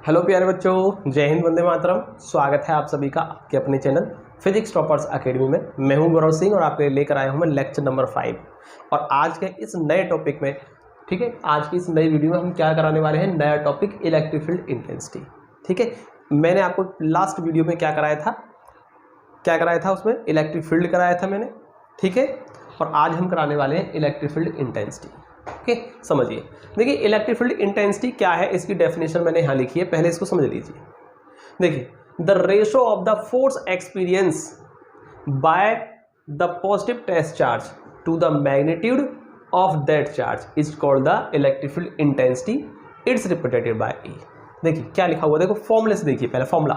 Hello प्यारे बच्चों, जय हिंद, वंदे मातरम। स्वागत है आप सभी का आपके अपने चैनल फिजिक्स टॉपर्स एकेडमी में। मैं हूं गौरव सिंह और आपके लेकर आया हूं मैं लेक्चर नंबर 5। और आज के इस नए टॉपिक में, ठीक है, आज की इस नई वीडियो में हम क्या कराने वाले हैं, नया टॉपिक इलेक्ट्रिक फील्ड इंटेंसिटी। ठीक है, मैंने आपको लास्ट वीडियो में क्या कराया था उसमें इलेक्ट्रिक फील्ड कराया था मैंने, ठीक है। और आज हम कराने वाले हैं इलेक्ट्रिक फील्ड इंटेंसिटी। ओके, समझिए। देखिए, इलेक्ट्रिक फील्ड इंटेंसिटी क्या है, इसकी डेफिनेशन मैंने यहाँ लिखी है, पहले इसको समझ लीजिए। देखिए, the ratio of the force experience by the positive test charge to the magnitude of that charge is called the electric field intensity. It's represented by E। देखिए क्या लिखा हुआ, देखो फॉर्मूले से देखिए, पहले फॉर्मूला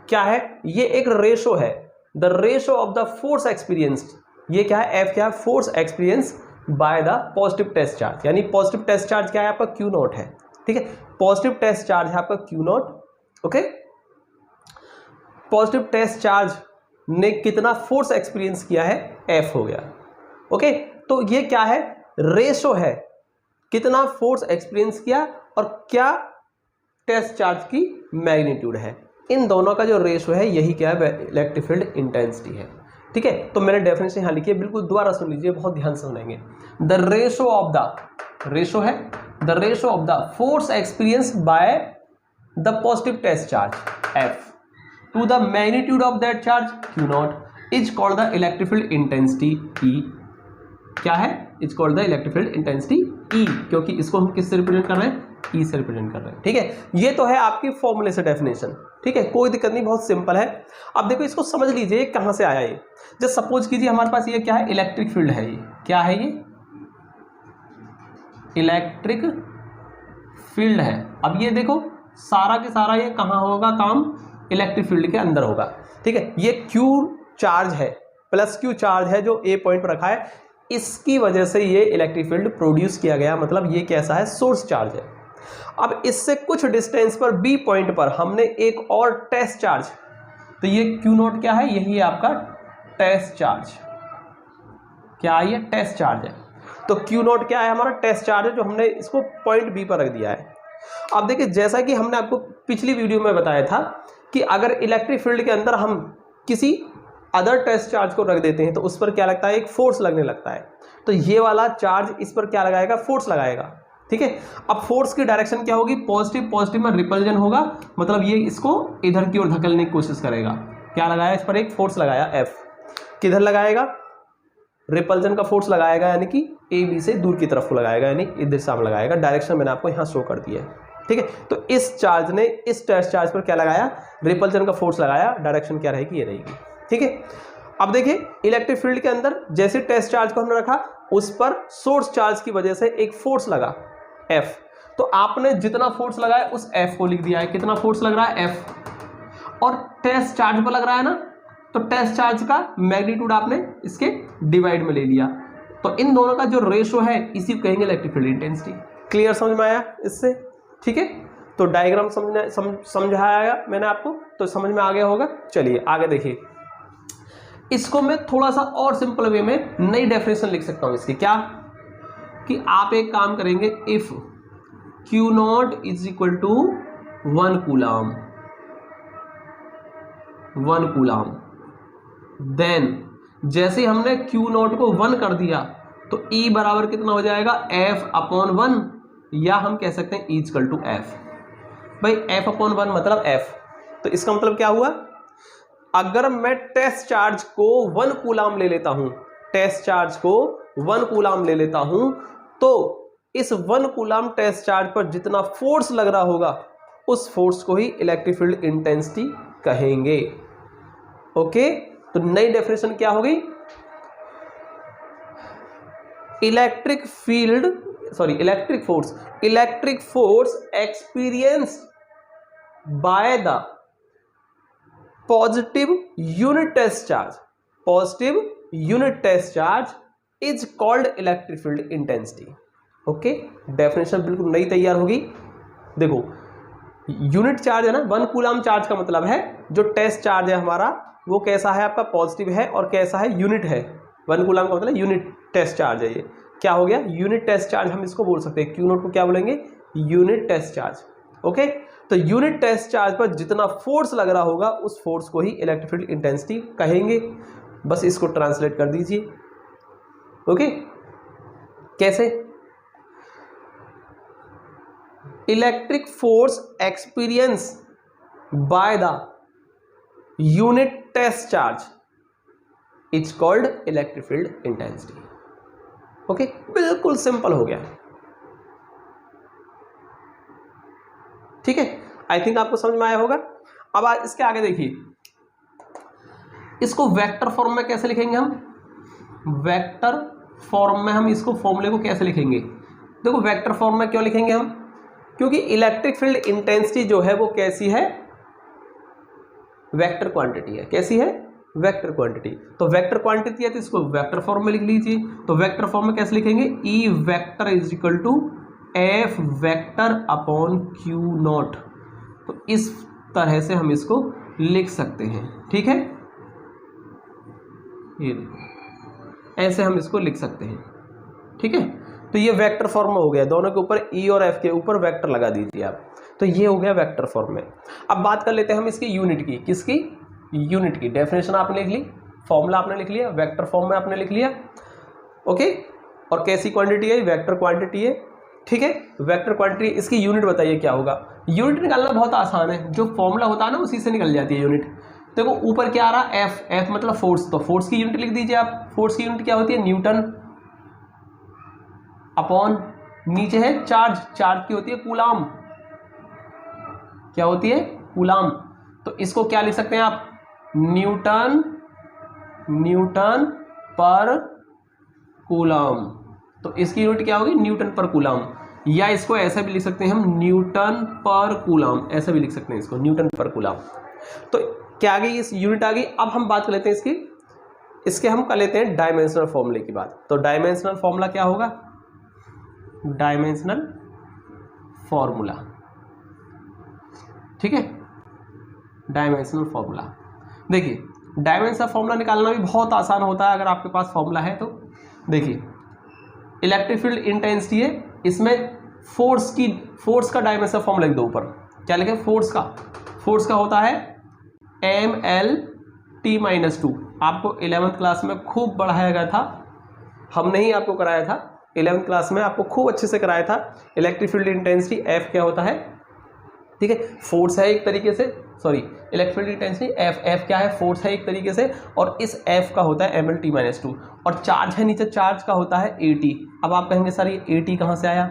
क्या है, ये एक रेशो है, the ratio of the force experience. ये क्या है, F क्या है, force experience by the positive test charge. यानी पॉजिटिव टेस्ट चार्ज क्या है आपका, Q नॉट है। ठीक है, पॉजिटिव टेस्ट चार्ज है आपका Q naught. Okay, positive test charge ने कितना फोर्स एक्सपीरियंस किया है, F हो गया। ओके, तो ये क्या है, रेशो है, कितना फोर्स एक्सपीरियंस किया और क्या टेस्ट चार्ज की मैग्नीट्यूड है, इन दोनों का जो रेशो है यही क्या है, इलेक्ट्रिक फील्ड इंटेंसिटी है। ठीक है, तो मैंने डेफिनेशन यहां लिखी है, बिल्कुल दोबारा सुन लीजिए, बहुत ध्यान से सुनेंगे। The ratio of the, ratio है the ratio of the force experience by the positive test charge F to the magnitude of that charge Q not is called the electric field intensity E। क्या है, is called the electric field intensity E, क्योंकि इसको हम किससे represent कर रहे हैं, E से रिप्रेजेंट कर रहे हैं। ठीक है, ये तो है आपकी फॉर्मूले से डेफिनेशन। ठीक है, कोई दिक्कत नहीं, बहुत सिंपल है। अब देखो इसको समझ लीजिए कहां से आया ये। जस्ट सपोज कीजिए हमारे पास ये क्या है, इलेक्ट्रिक फील्ड है। ये क्या है, ये इलेक्ट्रिक फील्ड है। अब ये देखो सारा के सारा ये कहां होगा काम, इलेक्ट्रिक फील्ड के अंदर होगा। ठीक है, ये Q चार्ज है, प्लस Q चार्ज है जो A पॉइंट पर रखा है, इसकी वजह से ये इलेक्ट्रिक फील्ड प्रोड्यूस किया गया। मतलब ये कैसा है, सोर्स चार्ज है। अब इससे कुछ डिस्टेंस पर B पॉइंट पर हमने एक और टेस्ट चार्ज, तो ये Q नॉट क्या है, यही है आपका टेस्ट चार्ज। क्या है, ये टेस्ट चार्ज है। तो Q नॉट क्या है, हमारा टेस्ट चार्ज है, जो हमने इसको पॉइंट B पर रख दिया है। अब देखिए, जैसा कि हमने आपको पिछली वीडियो में बताया था कि अगर इलेक्ट्रिक फील्ड के अंदर हम किसी अदर टेस्ट चार्ज को रख देते हैं तो उस पर क्या लगता है, एक फोर्स लगने लगता है। तो ये वाला चार्ज इस पर क्या लगाएगा, फोर्स लगाएगा। ठीक है, अब फोर्स की डायरेक्शन क्या होगी, पॉजिटिव, पॉजिटिव में रिपल्जन होगा, मतलब ये इसको इधर की ओर धकेलने की कोशिश करेगा। क्या लगाया, इस पर एक फोर्स लगाया F, किधर लगाएगा, रिपल्जन का फोर्स लगाएगा, यानी कि AB से दूर की तरफ को लगाएगा, यानी इधर सामने लगाएगा। डायरेक्शन मैंने आपको यहाँ शो कर दिया है। ठीक है, तो इस चार्ज ने इस टेस्ट चार्ज पर क्या लगाया, रिपल्जन का फोर्स लगाया। डायरेक्शन क्या रहेगी, ये रहेगी। ठीक है, अब देखिए इलेक्ट्रिक फील्ड के अंदर जैसे टेस्ट चार्ज को हमने रखा, उस पर सोर्स चार्ज की वजह से एक फोर्स लगा F। तो आपने जितना फोर्स लगाया उस F को लिख दिया है, कितना फोर्स लग रहा है, F। और टेस्ट चार्ज पर लग रहा है ना, तो टेस्ट चार्ज का मैग्नीट्यूड आपने इसके डिवाइड में ले लिया। तो इन दोनों का जो रेशो है इसी को कहेंगे इलेक्ट्रिक फील्ड इंटेंसिटी। क्लियर समझ में आया इससे? ठीक है, तो डायग्राम समझाया मैंने आपको, तो समझ में आ गया होगा। चलिए आगे देखिए, इसको मैं थोड़ा सा और सिंपल वे में नई डेफिनेशन लिख सकता हूं इसकी। क्या कि आप एक काम करेंगे, if Q not is equal to 1 coulomb, 1 coulomb, then जैसे हमने Q नॉट को 1 कर दिया तो E बराबर कितना हो जाएगा, F अपॉन 1, या हम कह सकते हैं E इक्वल टू F। भाई F अपॉन 1 मतलब F, तो इसका मतलब क्या हुआ, अगर मैं टेस्ट चार्ज को 1 कूलम ले लेता हूं, टेस्ट चार्ज को 1 कूलम ले लेता हूं, तो इस 1 कूलम टेस्ट चार्ज पर जितना फोर्स लग रहा होगा उस फोर्स को ही इलेक्ट्रिक फील्ड इंटेंसिटी कहेंगे। ओके, तो नई डेफिनेशन क्या होगी, electric force experience by the positive unit test charge is called electric field intensity. Okay, definition बिल्कुल नई तैयार होगी। देखो यूनिट चार्ज है ना, 1 कूलम चार्ज का मतलब है जो टेस्ट चार्ज है हमारा वो कैसा है, आपका पॉजिटिव है, और कैसा है, यूनिट है। 1 कूलम का मतलब यूनिट टेस्ट चार्ज है। ये क्या हो गया, यूनिट टेस्ट चार्ज हम इसको बोल सकते हैं। Q नोट को क्या बोलेंगे, यूनिट टेस्ट चार्ज। ओके, तो यूनिट टेस्ट चार्ज पर जितना फोर्स लग रहा होगा उस फोर्स को ही इलेक्ट्रिक फील्ड इंटेंसिटी कहेंगे। बस इसको ट्रांसलेट कर दीजिए। ओके, कैसे? Electric force experience by the unit test charge it's called electric field intensity. Okay, बिल्कुल सिंपल हो गया। ठीक है, आई थिंक आपको समझ में आया होगा। अब इसके आगे देखिए, इसको वेक्टर फॉर्म में कैसे लिखेंगे हम? वेक्टर फॉर्म में हम इसको फॉर्मूले को कैसे लिखेंगे? देखो, वेक्टर फॉर्म में क्यों लिखेंगे हम? क्योंकि इलेक्ट्रिक फील्ड इंटेंसिटी जो है वो कैसी है? वेक्टर क्वांटिटी है। कैसी है? Vector quantity. तो वेक्टर क्वांटिटी है तो इसको वेक्टर फॉर्म में लिख लीजिए। तो वेक्टर फॉर्म में कैसे लिखेंगे? E vector is equal to F vector upon q naught. तो इस तरह से हम इसको लिख सकते हैं। ठीक है, ये ऐसे हम इसको लिख सकते हैं। ठीक है, तो ये वेक्टर फॉर्म में हो गया। दोनों के ऊपर ई और एफ के ऊपर वेक्टर लगा दीजिए आप। तो ये हो गया वेक्टर फॉर्म में। अब बात कर लेते हैं हम इसकी यूनिट की। किसकी? यूनिट की। डेफिनेशन आपने लिख ली, फॉर्मूला आपने लिख लिया, वेक्टर फॉर्म में आपने लिख लिया। ओके, और कैसी क्वांटिटी है? वेक्टर क्वांटिटी है। ठीक है, वेक्टर क्वांटिटी। इसकी यूनिट बताइए क्या होगा? यूनिट निकालना बहुत आसान है, जो फॉर्मूला होता है ना उसी से निकल जाती है यूनिट। देखो ऊपर क्या आ रहा है? एफ। एफ मतलब फोर्स। तो फोर्स की यूनिट लिख दीजिए आप। फोर्स की यूनिट क्या होती है? न्यूटन अपॉन, नीचे है चार्ज। चार्ज की होती है कूलाम। क्या होती है? कूलाम। तो इसको क्या लिख सकते हैं आप? न्यूटन पर कूलाम। तो इसकी यूनिट क्या होगी? न्यूटन पर कूलाम। या इसको ऐसा भी लिख सकते हैं हम, न्यूटन पर कूलाम। ऐसा भी लिख सकते हैं इसको, न्यूटन पर कूलाम। तो क्या आ गई? इस यूनिट आ गई। अब हम बात कर लेते हैं इसके हम कर लेते हैं डायमेंशनल फॉर्मूले की बात। तो डायमेंशनल फॉर्मूला क्या होगा? Dimensional formula. ठीक है, डायमेंशनल फॉर्मूला। देखिए, डायमेंशनल फॉर्मूला निकालना भी बहुत आसान होता है अगर आपके पास फॉर्मूला है तो। देखिए, इलेक्ट्रिक फील्ड इंटेंसिटी है, इसमें फोर्स का डायमेंशनल फॉर्मूला लिख दो ऊपर। क्या लिखे? फोर्स का होता है mL_T-2। आपको 11th क्लास में खूब पढ़ाया गया था, हमने ही आपको कराया था। 11th क्लास में आपको खूब अच्छे से कराया था। इलेक्ट्रिक फील्ड इंटेंसिटी एफ क्या होता है? ठीक है, फोर्स है एक तरीके से, sorry, electric field intensity F क्या है? फोर्स है एक तरीके से, और इस एफ का होता है mL_T-2। और चार्ज है नीचे, चार्ज का होता है AT। अब आप कहेंगे सर ये AT कहाँ से आया?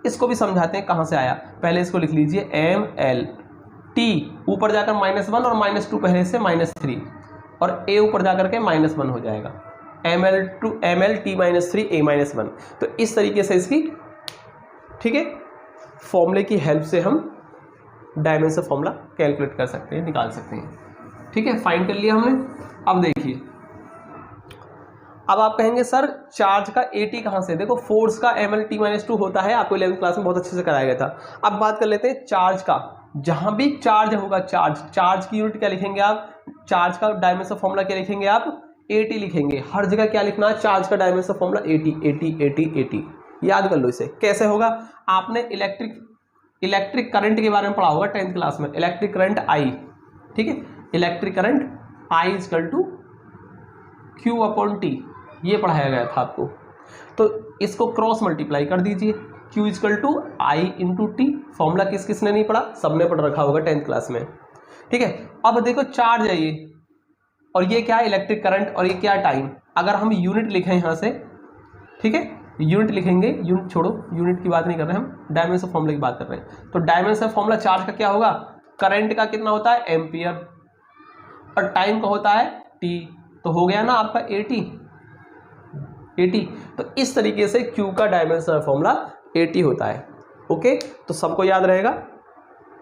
इसको भी समझाते हैं कहाँ से आया। पहले इसको लिख लीजिए mL_T, ऊपर जाकर -1 और -2 पहले से -3, और A ऊपर जाकर के -1 हो जाएगा। mL_T-3 A-1। तो इस तरीके से इसकी, ठीक है, फॉर्मूले की हेल्प से हम डायमेंशन फॉर्मूला कैलकुलेट कर सकते हैं, निकाल सकते हैं। ठीक है, फाइंड कर लिया हमने। अब देखिए, अब आप कहेंगे सर चार्ज का AT कहाँ से? देखो, फोर्स का mL_T-2 होता है, आपको 11th क्लास में बहुत अच्छे से कराया गया था। अब बात कर लेते हैं चार्ज का। जहां भी चार्ज होगा, चार्ज की यूनिट क्या लिखेंगे आप? चार्ज का डायमेंशन फॉर्मूला क्या लिखेंगे आप? AT लिखेंगे। हर जगह क्या लिखना है? चार्ज का डायमेंशन फॉर्मूला AT। याद कर लो इसे। कैसे होगा? आपने इलेक्ट्रिक करंट के बारे में पढ़ा होगा 10th क्लास में। इलेक्ट्रिक करंट I, ठीक है, इलेक्ट्रिक करंट I = Q/T, ये पढ़ाया गया था आपको। तो इसको क्रॉस मल्टीप्लाई कर दीजिए। Q = I×T। फॉर्मूला किसने नहीं पढ़ा? सबने पढ़ रखा होगा 10th क्लास में। ठीक है, अब देखो चार्ज है ये, और ये क्या है? इलेक्ट्रिक करंट, और ये क्या? टाइम। अगर हम यूनिट लिखें यहाँ से, ठीक है, यूनिट लिखेंगे, यूनिट छोड़ो, यूनिट की बात नहीं कर रहे हम, डायमेंशन फॉर्मूला की बात कर रहे हैं। तो डायमेंशन फॉर्मूला चार्ज का क्या होगा? करंट का कितना होता है? एम्पियर, और टाइम का होता है T। तो हो गया ना आपका AT। तो इस तरीके से Q का डायमेंशनल फॉर्मूला AT होता है। ओके, तो सबको याद रहेगा,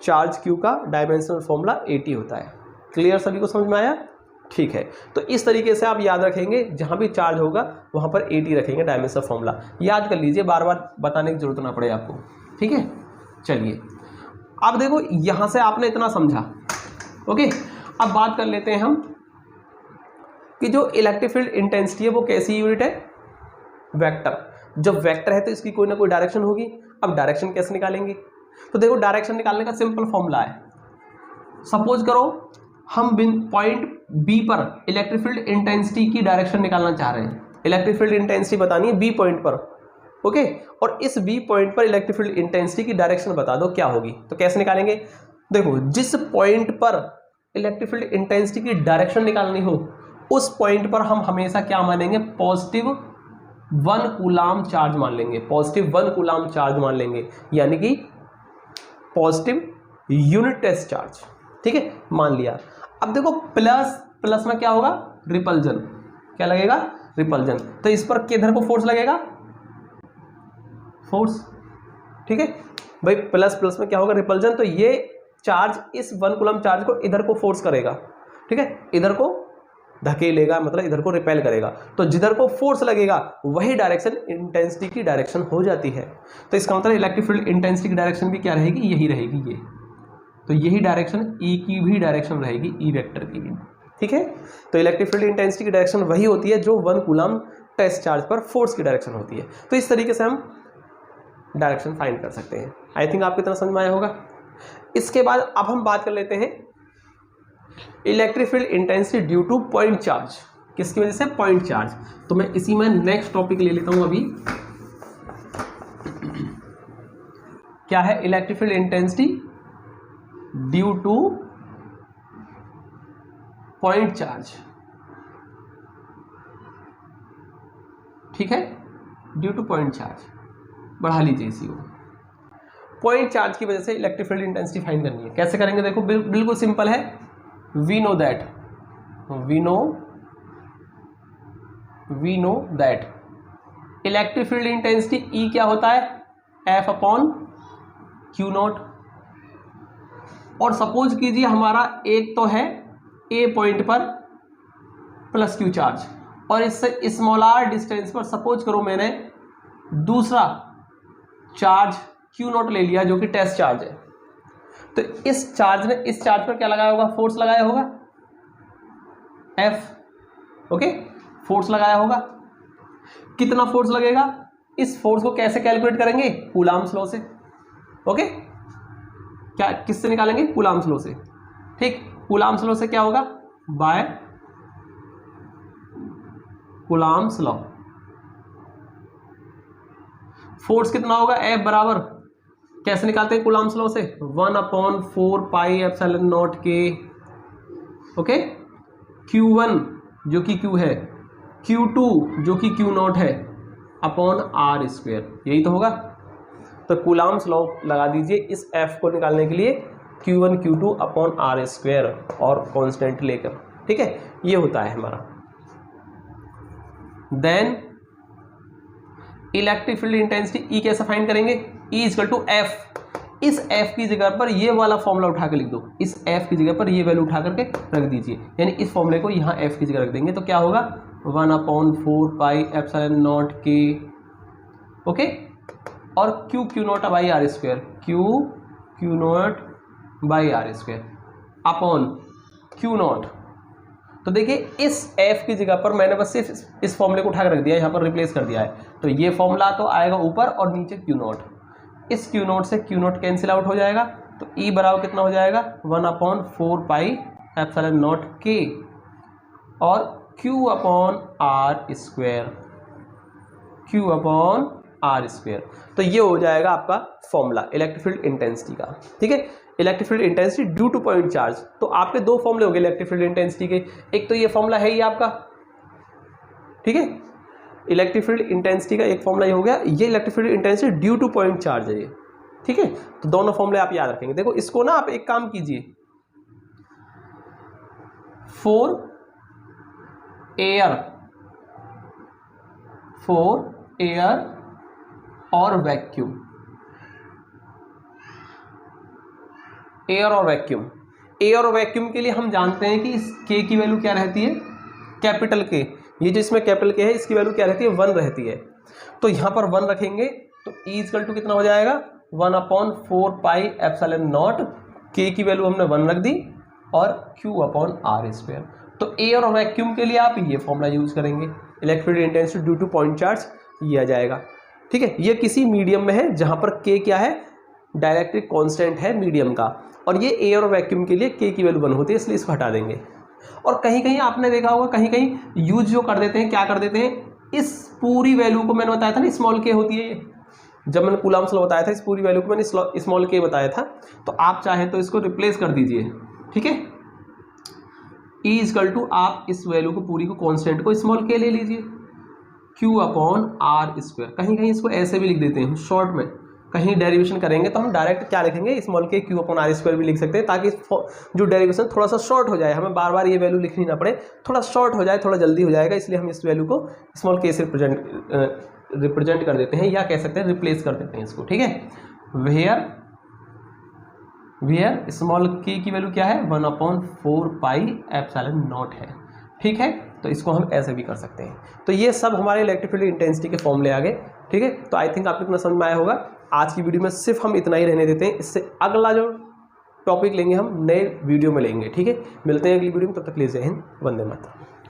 चार्ज Q का डायमेंशनल फॉर्मूला AT होता है। क्लियर? सभी को समझ में आया? ठीक है, तो इस तरीके से आप याद रखेंगे, जहां भी चार्ज होगा वहां पर AT रखेंगे, डायमेंशनल फॉर्मूला याद कर लीजिए, बार बार बताने की जरूरत ना पड़े आपको। ठीक है, चलिए अब देखो, यहां से आपने इतना समझा। ओके, अब बात कर लेते हैं हम कि जो इलेक्ट्रिक फील्ड इंटेंसिटी है वो कैसी यूनिट है? वेक्टर। जब वेक्टर है तो इसकी कोई ना कोई डायरेक्शन होगी। अब डायरेक्शन कैसे निकालेंगे? तो देखो डायरेक्शन निकालने का सिंपल फॉर्मूला है। सपोज करो हम पॉइंट बी पर इलेक्ट्रिक फील्ड इंटेंसिटी की डायरेक्शन निकालना चाह रहे हैं। इलेक्ट्रिक फील्ड इंटेंसिटी बतानी है बी पॉइंट पर, ओके। और इस बी पॉइंट पर इलेक्ट्रिक फील्ड इंटेंसिटी की डायरेक्शन बता दो क्या होगी। तो कैसे निकालेंगे, देखो जिस पॉइंट पर इलेक्ट्रिक फील्ड इंटेंसिटी की डायरेक्शन निकालनी हो उस पॉइंट पर हम हमेशा क्या मानेंगे, पॉजिटिव 1 कूलाम चार्ज मान लेंगे, पॉजिटिव 1 कूलाम चार्ज मान लेंगे, यानी कि पॉजिटिव यूनिट टेस्ट चार्ज, ठीक है, मान लिया। अब देखो प्लस में क्या होगा, रिपल्जन, क्या लगेगा, रिपल्जन। तो इस पर किधर को फोर्स लगेगा, फोर्स, ठीक है भाई, प्लस में क्या होगा, रिपल्जन। तो ये चार्ज इस 1 कूलम चार्ज को इधर को फोर्स करेगा, ठीक है, इधर को धकेलेगा, मतलब इधर को रिपेल करेगा। तो जिधर को फोर्स लगेगा वही डायरेक्शन इंटेंसिटी की डायरेक्शन हो जाती है। तो इसका मतलब इलेक्ट्रिक फील्ड इंटेंसिटी की डायरेक्शन भी क्या रहेगी, यही रहेगी ये। तो यही डायरेक्शन ई की भी डायरेक्शन रहेगी, ई वेक्टर की भी, ठीक है। तो इलेक्ट्रिक फील्ड इंटेंसिटी की डायरेक्शन वही होती है जो 1 कूलम टेस्ट चार्ज पर फोर्स की डायरेक्शन होती है। तो इस तरीके से हम डायरेक्शन फाइंड कर सकते हैं। आई थिंक आपको इतना समझ में आया होगा। इसके बाद अब हम बात कर लेते हैं electric field intensity due two point charge, किसकी वजह से, पॉइंट चार्ज। तो मैं इसी में नेक्स्ट टॉपिक ले लेता हूं अभी, क्या है, electric field intensity due two point charge, ठीक है, ड्यू टू पॉइंट चार्ज, बढ़ा लीजिए इसी को। पॉइंट चार्ज की वजह से इलेक्ट्रिक फील्ड इंटेंसिटी फाइंड करनी है। कैसे करेंगे, देखो बिल्कुल सिंपल है। We know that electric field intensity E क्या होता है, एफ अपॉन क्यू नॉट। और सपोज कीजिए हमारा एक तो है ए पॉइंट पर प्लस क्यू चार्ज, और इससे स्मॉल आर डिस्टेंस पर सपोज करो मैंने दूसरा चार्ज क्यू नॉट ले लिया जो कि टेस्ट चार्ज है। तो इस चार्ज ने इस चार्ज पर क्या लगाया होगा, फोर्स लगाया होगा एफ, ओके, फोर्स लगाया होगा। कितना फोर्स लगेगा, इस फोर्स को कैसे कैलकुलेट करेंगे, कूलाम्स लॉ से, ओके। क्या किससे निकालेंगे, कूलाम्स लॉ से, ठीक। कूलाम्स लॉ से क्या होगा, बाय कूलाम्स लॉ। फोर्स कितना होगा, एफ बराबर, कैसे निकालते हैं कूलाम्स लॉ से, 1/4 पाई एप्सिलॉन नॉट के, ओके। Q1 जो कि Q है, Q2 जो कि Q नॉट है, अपॉन आर स्क्वायर, यही तो होगा। तो कूलाम्स लॉ लगा दीजिए इस F को निकालने के लिए, Q1 Q2 upon r square और कांस्टेंट लेकर, ठीक है, ये होता है हमारा। Then electric field intensity E कैसे फाइंड करेंगे, E इक्वल टू F। इस F की जगह पर ये वाला फॉर्मूला उठा के लिख दो, इस F की जगह पर ये वैल्यू उठा करके रख दीजिए, यानी इस फॉर्मूले को यहाँ F की जगह रख देंगे। तो क्या होगा, 1/4 पाई एप्सिलॉन नॉट के, ओके, और Q naught by r square, Q naught by r square upon Q naught. तो देखिए इस F की जगह पर मैंने बस सिर्फ इस फॉर्मूले को उठा कर रख दिया, यहाँ पर रिप्लेस कर दिया है। तो ये फॉर्मूला तो आएगा ऊपर और नीचे Q नॉट, इस Q नॉट से Q नॉट कैंसिल आउट हो जाएगा। तो E बराबर कितना हो जाएगा, 1/4 पाई एप्सिलॉन नॉट के और Q upon r square, Q upon r square. तो ये हो जाएगा आपका फॉर्मूला इलेक्ट्रिक फील्ड इंटेंसिटी का, ठीक है, electric field intensity due two point charge. तो आपके दो फॉर्मूले हो गए इलेक्ट्रिक फील्ड इंटेंसिटी के, एक तो ये फॉर्मूला है ही आपका, ठीक है, इलेक्ट्रिक फील्ड इंटेंसिटी का एक फॉर्मूला ये हो गया, ये electric field intensity due two point charge है ये, ठीक है। तो दोनों फॉर्मूले आप याद रखेंगे। देखो इसको ना आप एक काम कीजिए, फॉर एयर और वैक्यूम, एयर और वैक्यूम के लिए हम जानते हैं कि इस K की वैल्यू क्या रहती है, कैपिटल K। ये जो इसमें कैपिटल K है इसकी वैल्यू क्या रहती है, 1 रहती है। तो यहाँ पर 1 रखेंगे तो E इक्वल टू कितना हो जाएगा, 1/4 पाई एप्सिलॉन नॉट, K की वैल्यू हमने 1 रख दी और Q अपॉन आर स्क्वायर। तो एयर और वैक्यूम के लिए आप ये फॉर्मूला यूज करेंगे, electric field intensity due two point charge, ये आ जाएगा, ठीक है। ये किसी मीडियम में है जहाँ पर K क्या है, डाइलेक्ट्रिक कांस्टेंट है मीडियम का, और ये एयर और वैक्यूम के लिए के की वैल्यू 1 होती है, इसलिए इसको हटा देंगे। और कहीं कहीं आपने देखा होगा, कहीं कहीं यूज जो कर देते हैं, क्या कर देते हैं, इस पूरी वैल्यू को मैंने बताया था ना स्मॉल के होती है ये, जब मैंने कूलम्ब्स लॉ बताया था इस पूरी वैल्यू को मैंने स्मॉल के बताया था, तो आप चाहे तो इसको रिप्लेस कर दीजिए, ठीक है। E इजकल टू आप इस वैल्यू को पूरी को कांस्टेंट को स्मॉल के ले लीजिए, Q अपॉन आर स्क्वायर। कहीं कहीं इसको ऐसे भी लिख देते हैं शॉर्ट में, कहीं डेरिवेशन करेंगे तो हम डायरेक्ट क्या लिखेंगे, स्मॉल के Q अपॉन आर स्क्वायर भी लिख सकते हैं, ताकि जो डेरिवेशन थोड़ा सा शॉर्ट हो जाए, हमें बार बार ये वैल्यू लिखनी ना पड़े, थोड़ा शॉर्ट हो जाए, थोड़ा जल्दी हो जाएगा, इसलिए हम इस वैल्यू को स्मॉल के से रिप्रेजेंट कर देते हैं, या कह सकते हैं रिप्लेस कर देते हैं इसको, ठीक है। वेयर स्मॉल के की वैल्यू क्या है, 1/4 पाई एप्सिलॉन नॉट है, ठीक है। तो इसको हम ऐसे भी कर सकते हैं। तो ये सब हमारे इलेक्ट्रिक फील्ड इंटेंसिटी के फॉर्मूले आ गए, ठीक है। तो आई थिंक आपको इतना समझ में आया होगा। आज की वीडियो में सिर्फ हम इतना ही रहने देते हैं, इससे अगला जो टॉपिक लेंगे हम नए वीडियो में लेंगे, ठीक है। मिलते हैं अगली वीडियो में, तब तक के लिए जय हिंद, वंदे मातरम।